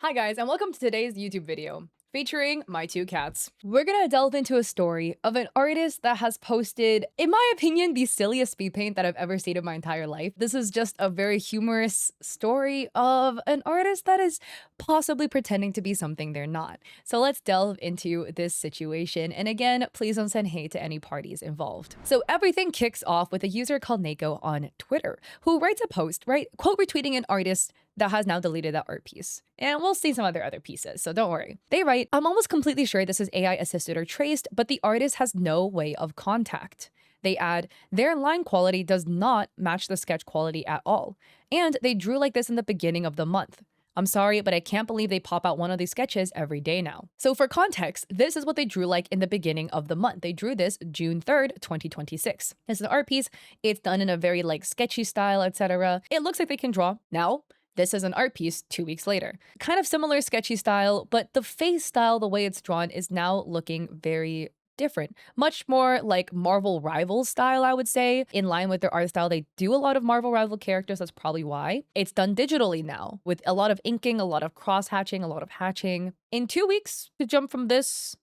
Hi guys, and welcome to today's YouTube video featuring my two cats. We're gonna delve into a story of an artist that has posted, in my opinion, the silliest speed paint that I've ever seen in my entire life. This is just a very humorous story of an artist that is possibly pretending to be something they're not. So let's delve into this situation. And again, please don't send hate to any parties involved. So everything kicks off with a user called Nako on Twitter, who writes a post, right? Quote retweeting an artist that has now deleted that art piece. And we'll see some other pieces, so don't worry. They write, I'm almost completely sure this is AI assisted or traced, but the artist has no way of contact. They add, their line quality does not match the sketch quality at all. And they drew like this in the beginning of the month. I'm sorry, but I can't believe they pop out one of these sketches every day now. So for context, this is what they drew like in the beginning of the month. They drew this June 3rd, 2026. It's an art piece. It's done in a very like sketchy style, etc. It looks like they can draw. Now, this is an art piece 2 weeks later. Kind of similar sketchy style, but the face style, the way it's drawn, is now looking very different. Much more like Marvel Rivals style, I would say. In line with their art style, they do a lot of Marvel Rival characters, that's probably why. It's done digitally now, with a lot of inking, a lot of cross-hatching, a lot of hatching. In 2 weeks, to jump from this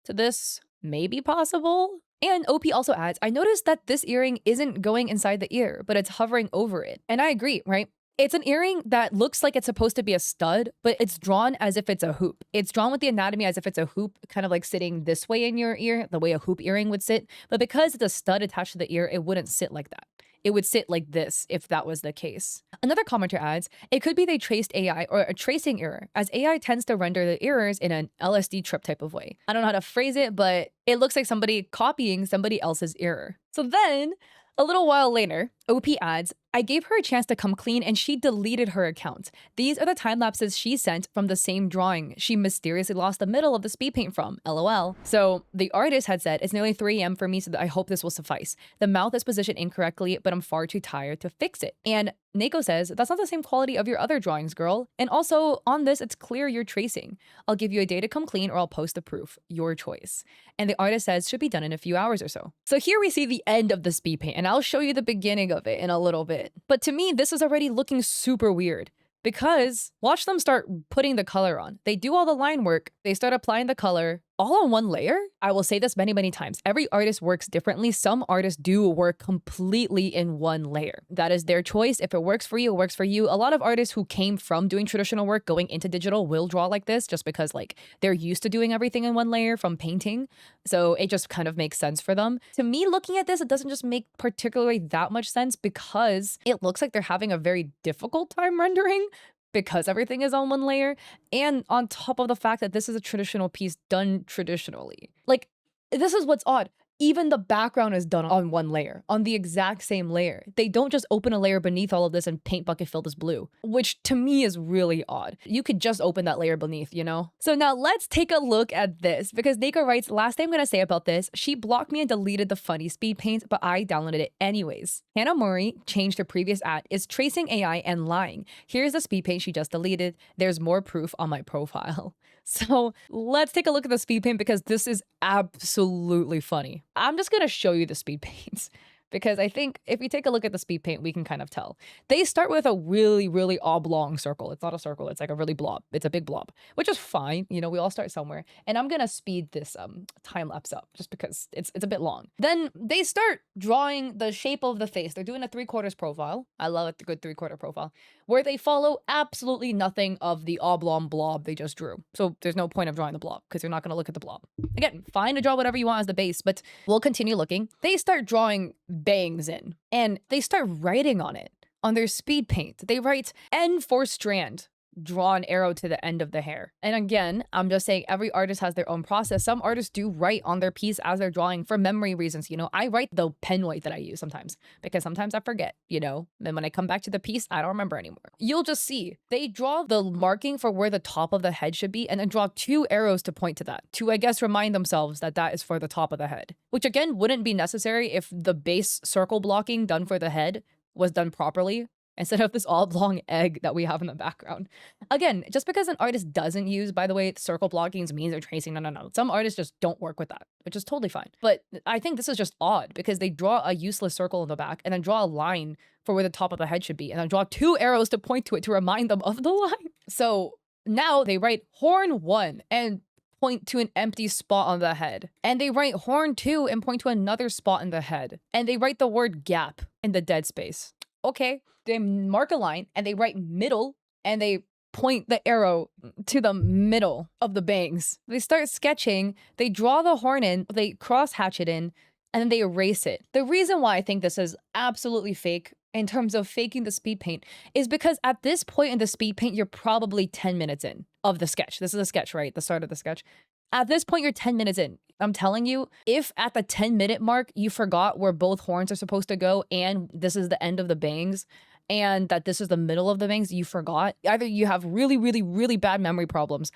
to this, may be possible. And OP also adds, I noticed that this earring isn't going inside the ear, but it's hovering over it. And I agree, right? It's an earring that looks like it's supposed to be a stud, but it's drawn as if it's a hoop. It's drawn with the anatomy as if it's a hoop, kind of like sitting this way in your ear, the way a hoop earring would sit. But because it's a stud attached to the ear, it wouldn't sit like that. It would sit like this if that was the case. Another commenter adds, it could be they traced AI or a tracing error, as AI tends to render the errors in an LSD trip type of way. I don't know how to phrase it, but it looks like somebody copying somebody else's error. So then, a little while later, OP adds, I gave her a chance to come clean and she deleted her account. These are the time lapses she sent from the same drawing she mysteriously lost the middle of the speed paint from, lol. So the artist had said, it's nearly 3 a.m. for me, so I hope this will suffice. The mouth is positioned incorrectly, but I'm far too tired to fix it. And Nako says, that's not the same quality of your other drawings, girl. And also, on this, it's clear you're tracing. I'll give you a day to come clean or I'll post the proof. Your choice. And the artist says, should be done in a few hours or so. So here we see the end of the speed paint, and I'll show you the beginning of it in a little bit. But to me, this is already looking super weird because watch them start putting the color on. They do all the line work. They start applying the color all on one layer. I will say this many times. Every artist works differently. Some artists do work completely in one layer. That is their choice. If it works for you, it works for you. A lot of artists who came from doing traditional work going into digital will draw like this just because like they're used to doing everything in one layer from painting. So it just kind of makes sense for them. To me, looking at this, it doesn't just make particularly that much sense because it looks like they're having a very difficult time rendering because everything is on one layer, and on top of the fact that this is a traditional piece done traditionally. Like, this is what's odd. Even the background is done on one layer, on the exact same layer. They don't just open a layer beneath all of this and paint bucket fill this blue, which to me is really odd. You could just open that layer beneath, you know? So now let's take a look at this, because Nako writes, last thing I'm gonna say about this, she blocked me and deleted the funny speed paint, but I downloaded it anyways. Hannah Murray changed her previous ad, is tracing AI and lying. Here's the speed paint she just deleted. There's more proof on my profile. So let's take a look at the speed paint because this is absolutely funny. I'm just gonna show you the speed paints because I think if we take a look at the speed paint, we can kind of tell. They start with a really oblong circle. It's not a circle, it's like a really blob. It's a big blob, which is fine. You know, we all start somewhere. And I'm gonna speed this time lapse up just because it's a bit long. Then they start drawing the shape of the face. They're doing a 3/4 profile. I love it, the good 3/4 profile, where they follow absolutely nothing of the oblong blob they just drew. So there's no point of drawing the blob because you're not gonna look at the blob. Again, fine to draw whatever you want as the base, but we'll continue looking. They start drawing bangs in and they start writing on it on their speed paint. They write N for strand, draw an arrow to the end of the hair. And again, I'm just saying every artist has their own process. Some artists do write on their piece as they're drawing for memory reasons. You know, I write the pen weight that I use sometimes because sometimes I forget, you know, and when I come back to the piece, I don't remember anymore. You'll just see they draw the marking for where the top of the head should be and then draw 2 arrows to point to that, to I guess remind themselves that that is for the top of the head, which again wouldn't be necessary if the base circle blocking done for the head was done properly instead of this oblong egg that we have in the background. Again, just because an artist doesn't use, by the way, circle blockings means they're tracing. No. Some artists just don't work with that, which is totally fine. But I think this is just odd because they draw a useless circle in the back and then draw a line for where the top of the head should be and then draw 2 arrows to point to it to remind them of the line. So Now they write horn 1 and point to an empty spot on the head. And they write horn 2 and point to another spot in the head. And they write the word gap in the dead space. Okay, they mark a line and they write middle and they point the arrow to the middle of the bangs. They start sketching, they draw the horn in, they cross hatch it in, and then they erase it. The reason why I think this is absolutely fake in terms of faking the speed paint is because at this point in the speed paint, you're probably 10 minutes in of the sketch. This is a sketch, right? The start of the sketch. At this point, you're 10 minutes in. I'm telling you, if at the 10-minute mark, you forgot where both horns are supposed to go and this is the end of the bangs and that this is the middle of the bangs, you forgot. Either you have really, really, really bad memory problems,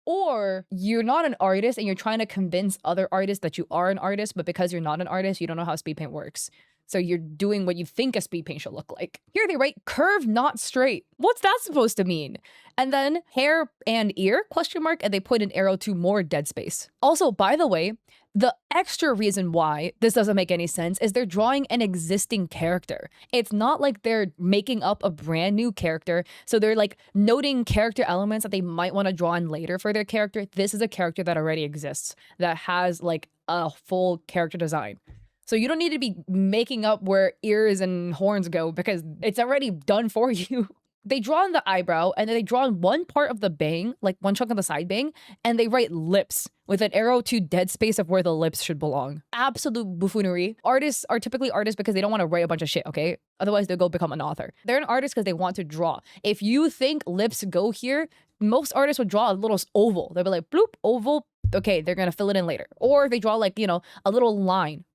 or you're not an artist and you're trying to convince other artists that you are an artist, but because you're not an artist, you don't know how speed paint works. So you're doing what you think a speed paint should look like. Here they write curve, not straight. What's that supposed to mean? And then hair and ear, question mark, and they put an arrow to more dead space. Also, by the way, the extra reason why this doesn't make any sense is they're drawing an existing character. It's not like they're making up a brand new character. So they're like noting character elements that they might want to draw in later for their character. This is a character that already exists that has like a full character design. So you don't need to be making up where ears and horns go because it's already done for you. They draw on the eyebrow and then they draw on one part of the bang, like one chunk of the side bang, and they write lips with an arrow to dead space of where the lips should belong. Absolute buffoonery. Artists are typically artists because they don't want to write a bunch of shit, okay? Otherwise, they'll go become an author. They're an artist because they want to draw. If you think lips go here, most artists would draw a little oval. They'll be like, bloop, oval. Okay, they're going to fill it in later. Or they draw like, you know, a little line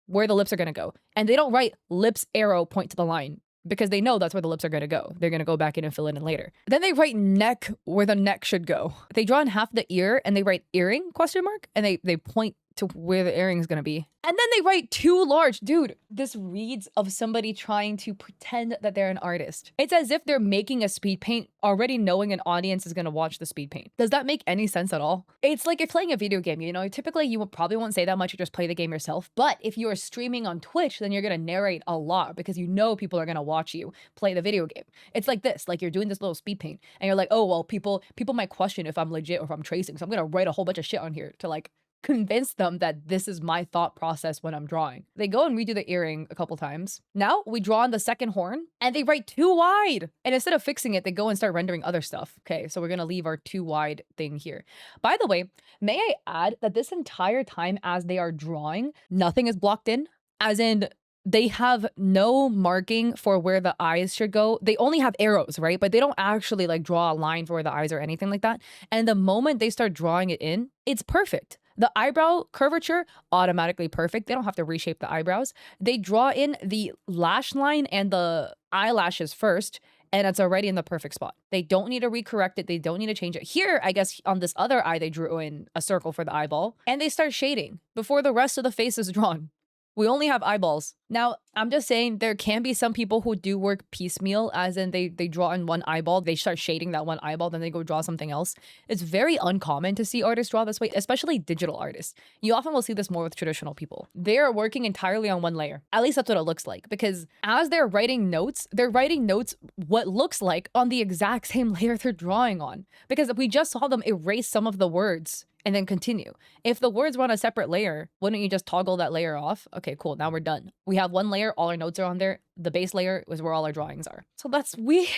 where the lips are going to go. And they don't write lips arrow point to the line because they know that's where the lips are going to go. They're going to go back in and fill it in later. Then they write neck where the neck should go. They draw in half the ear and they write earring question mark and they point to where the earring is going to be. And then they write too large. Dude, this reads of somebody trying to pretend that they're an artist. It's as if they're making a speed paint already knowing an audience is going to watch the speed paint. Does that make any sense at all? It's like you're playing a video game, you know, typically you probably won't say that much, you just play the game yourself. But if you are streaming on Twitch, then you're going to narrate a lot because you know people are going to watch you play the video game. It's like this, like you're doing this little speed paint and you're like, oh, well, people might question if I'm legit or if I'm tracing. So I'm going to write a whole bunch of shit on here to like convince them that this is my thought process when I'm drawing. They go and redo the earring a couple times. Now we draw on the second horn and they write too wide. And instead of fixing it, they go and start rendering other stuff. Okay, so we're gonna leave our too wide thing here. By the way, may I add that this entire time as they are drawing, nothing is blocked in, as in they have no marking for where the eyes should go. They only have arrows, right? But they don't actually like draw a line for where the eyes or anything like that. And the moment they start drawing it in, it's perfect. The eyebrow curvature, automatically perfect. They don't have to reshape the eyebrows. They draw in the lash line and the eyelashes first, and it's already in the perfect spot. They don't need to recorrect it. They don't need to change it. Here, I guess on this other eye, they drew in a circle for the eyeball, and they start shading before the rest of the face is drawn. We only have eyeballs. Now, I'm just saying there can be some people who do work piecemeal, as in they draw in one eyeball, they start shading that one eyeball, then they go draw something else. It's very uncommon to see artists draw this way, especially digital artists. You often will see this more with traditional people. They are working entirely on one layer. At least that's what it looks like, because as they're writing notes what looks like on the exact same layer they're drawing on. Because we just saw them erase some of the words and then continue. If the words were on a separate layer, wouldn't you just toggle that layer off? Okay, cool, now we're done. We have one layer, all our notes are on there. The base layer is where all our drawings are. So that's weird.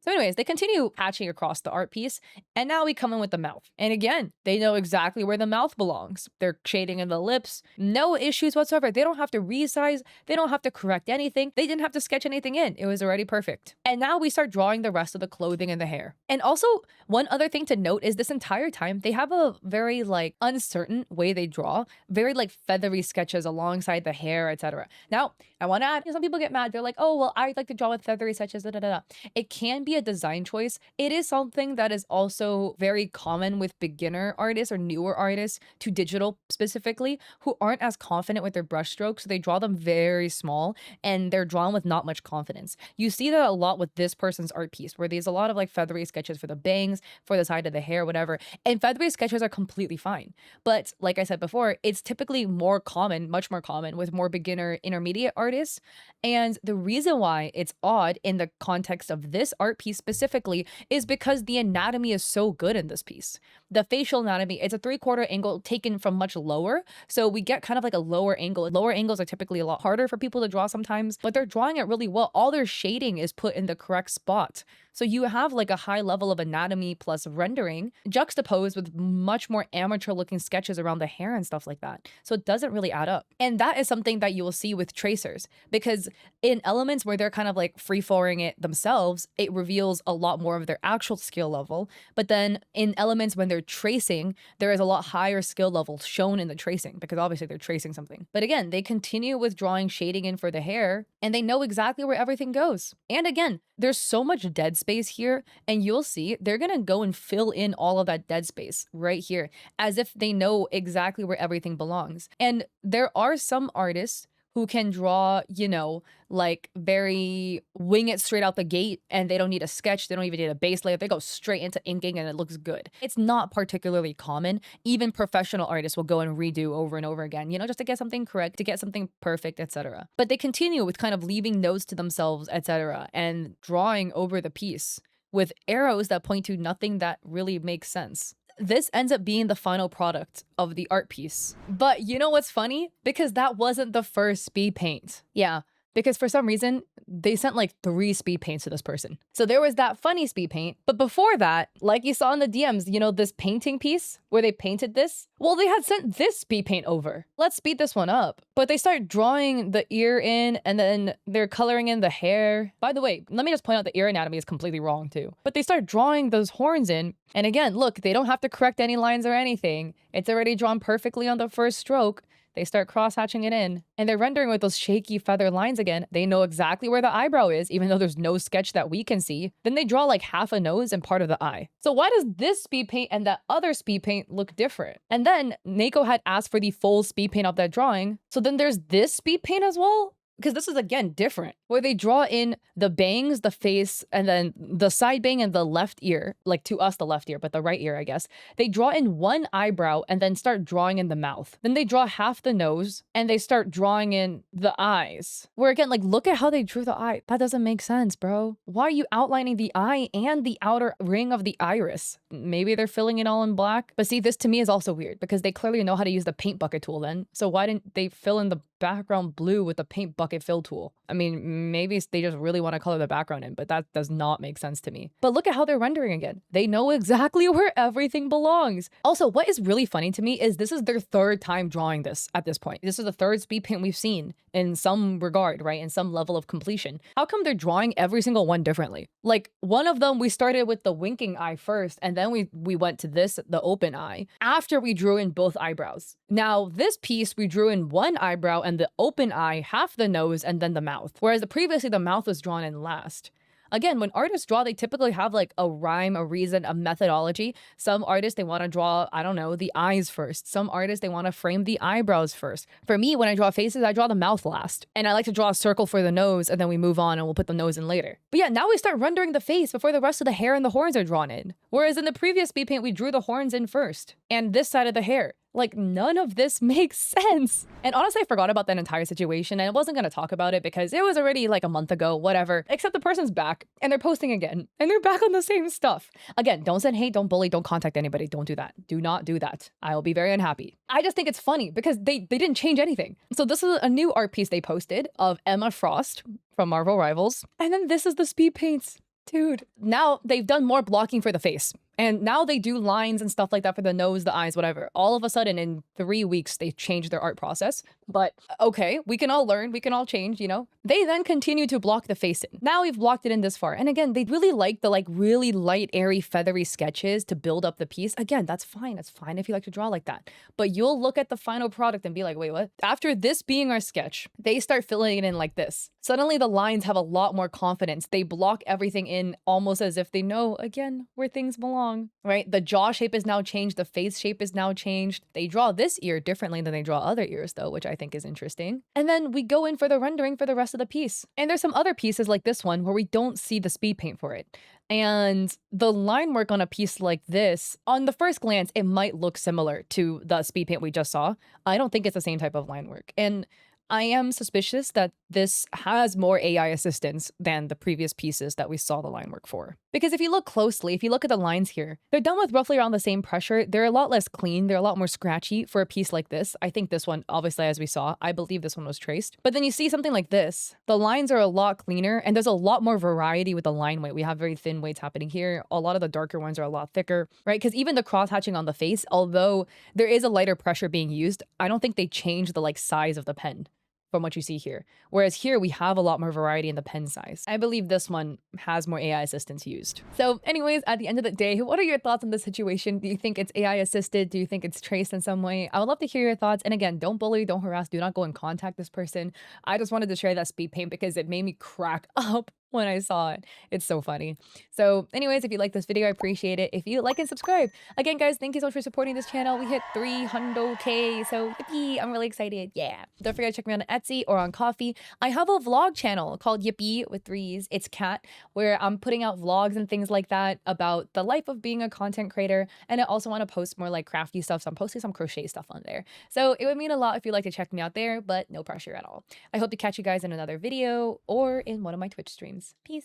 So anyways, they continue patching across the art piece, and now we come in with the mouth. And again, they know exactly where the mouth belongs. They're shading in the lips, no issues whatsoever. They don't have to resize, they don't have to correct anything. They didn't have to sketch anything in. It was already perfect. And now we start drawing the rest of the clothing and the hair. And also, one other thing to note is this entire time, they have a very like uncertain way they draw, very like feathery sketches alongside the hair, etc. Now, I want to add, some people get mad. They're like, oh, well, I like to draw with feathery sketches, da, da, da, da. It can be a design choice. It is something that is also very common with beginner artists or newer artists to digital specifically, who aren't as confident with their brush strokes. So they draw them very small and they're drawn with not much confidence. You see that a lot with this person's art piece, where there's a lot of like feathery sketches for the bangs, for the side of the hair, whatever. And feathery sketches are completely fine. But like I said before, it's typically more common, much more common with more beginner intermediate artists. And the the reason why it's odd in the context of this art piece specifically is because the anatomy is so good in this piece. The facial anatomy, it's a 3/4 angle taken from much lower. So we get kind of like a lower angle. Lower angles are typically a lot harder for people to draw sometimes, but they're drawing it really well. All their shading is put in the correct spot. So you have like a high level of anatomy plus rendering juxtaposed with much more amateur looking sketches around the hair and stuff like that. So it doesn't really add up. And that is something that you will see with tracers, because in elements where they're kind of like free flowing it themselves, it reveals a lot more of their actual skill level. But then in elements when they're tracing, there is a lot higher skill level shown in the tracing, because obviously they're tracing something. But again, they continue with drawing shading in for the hair and they know exactly where everything goes. And again, there's so much dead space here, and you'll see they're gonna go and fill in all of that dead space right here as if they know exactly where everything belongs. And there are some artists who can draw, you know, like very wing it straight out the gate, and they don't need a sketch, they don't even need a base layer, they go straight into inking and it looks good. It's not particularly common. Even professional artists will go and redo over and over again, you know, just to get something correct, to get something perfect, etc. But they continue with kind of leaving notes to themselves, etc., and drawing over the piece with arrows that point to nothing that really makes sense. This ends up being the final product of the art piece. But you know what's funny? Because that wasn't the first speed paint. Yeah, because for some reason, they sent like 3 speed paints to this person. So there was that funny speed paint. But before that, like you saw in the DMs, you know, this painting piece where they painted this? Well, they had sent this speed paint over. Let's speed this one up. But they start drawing the ear in, and then they're coloring in the hair. By the way, let me just point out the ear anatomy is completely wrong too. But they start drawing those horns in. And again, look, they don't have to correct any lines or anything. It's already drawn perfectly on the first stroke. They start cross-hatching it in, and they're rendering with those shaky feather lines again. They know exactly where the eyebrow is, even though there's no sketch that we can see. Then they draw like half a nose and part of the eye. So why does this speed paint and that other speed paint look different? And then Nako had asked for the full speed paint of that drawing. So then there's this speed paint as well? Because this is, again, different, where they draw in the bangs, the face, and then the side bang and the left ear, like to us, the left ear, but the right ear, I guess. They draw in one eyebrow and then start drawing in the mouth. Then they draw half the nose and they start drawing in the eyes. Where again, like, look at how they drew the eye. That doesn't make sense, bro. Why are you outlining the eye and the outer ring of the iris? Maybe they're filling it all in black. But see, this to me is also weird because they clearly know how to use the paint bucket tool then. So why didn't they fill in the background blue with the paint bucket fill tool? I mean, maybe they just really want to color the background in, but that does not make sense to me. But look at how they're rendering again. They know exactly where everything belongs. Also, what is really funny to me is this is their 3rd time drawing this at this point. This is the 3rd speed paint we've seen in some regard, right? In some level of completion. How come they're drawing every single one differently? Like, one of them, we started with the winking eye first, and then we went to this, the open eye, after we drew in both eyebrows. Now, this piece, we drew in one eyebrow and the open eye, half the nose, and then the mouth. Whereas previously, the mouth was drawn in last. Again, when artists draw, they typically have like a rhyme, a reason, a methodology. Some artists, they want to draw, I don't know, the eyes first. Some artists, they want to frame the eyebrows first. For me, when I draw faces, I draw the mouth last. And I like to draw a circle for the nose, and then we move on and we'll put the nose in later. But yeah, now we start rendering the face before the rest of the hair and the horns are drawn in. Whereas in the previous speed paint, we drew the horns in first. And this side of the hair. Like, none of this makes sense. And honestly, I forgot about that entire situation, and I wasn't going to talk about it because it was already like a month ago, whatever. Except the person's back, and they're posting again, and they're back on the same stuff. Again, don't send hate, don't bully, don't contact anybody. Don't do that. Do not do that. I will be very unhappy. I just think it's funny because they didn't change anything. So this is a new art piece they posted of Emma Frost from Marvel Rivals. And then this is the speed paints. Dude, now they've done more blocking for the face. And now they do lines and stuff like that for the nose, the eyes, whatever. All of a sudden, in 3 weeks, they changed their art process. But okay, we can all learn, we can all change, you know? They then continue to block the face in. Now we've blocked it in this far. And again, they really like the like really light, airy, feathery sketches to build up the piece. Again, that's fine. It's fine if you like to draw like that. But you'll look at the final product and be like, wait, what? After this being our sketch, they start filling it in like this. Suddenly the lines have a lot more confidence. They block everything in almost as if they know, again, where things belong, right? The jaw shape is now changed. The face shape is now changed. They draw this ear differently than they draw other ears though, which I think is interesting. And then we go in for the rendering for the rest of the piece. And there's some other pieces like this one where we don't see the speed paint for it. And the line work on a piece like this, on the first glance, it might look similar to the speed paint we just saw. I don't think it's the same type of line work. And I am suspicious that this has more AI assistance than the previous pieces that we saw the line work for. Because if you look closely, if you look at the lines here, they're done with roughly around the same pressure. They're a lot less clean. They're a lot more scratchy for a piece like this. I think this one, obviously, as we saw, I believe this one was traced. But then you see something like this. The lines are a lot cleaner and there's a lot more variety with the line weight. We have very thin weights happening here. A lot of the darker ones are a lot thicker, right? Because even the cross hatching on the face, although there is a lighter pressure being used, I don't think they change the like size of the pen from what you see here. Whereas here we have a lot more variety in the pen size. I believe this one has more AI assistance used. So anyways, at the end of the day, what are your thoughts on this situation? Do you think it's AI assisted? Do you think it's traced in some way? I would love to hear your thoughts. And again, don't bully, don't harass, do not go and contact this person. I just wanted to share that speed paint because it made me crack up when I saw it. It's so funny. So anyways, if you like this video, I appreciate it. If you like and subscribe. Again, guys, thank you so much for supporting this channel. We hit 300K, so yippee, I'm really excited. Yeah. Don't forget to check me out on Etsy or on Coffee. I have a vlog channel called Yippee with 3s. It's Cat, where I'm putting out vlogs and things like that about the life of being a content creator. And I also want to post more like crafty stuff, so I'm posting some crochet stuff on there. So it would mean a lot if you'd like to check me out there, but no pressure at all. I hope to catch you guys in another video or in one of my Twitch streams. Peace.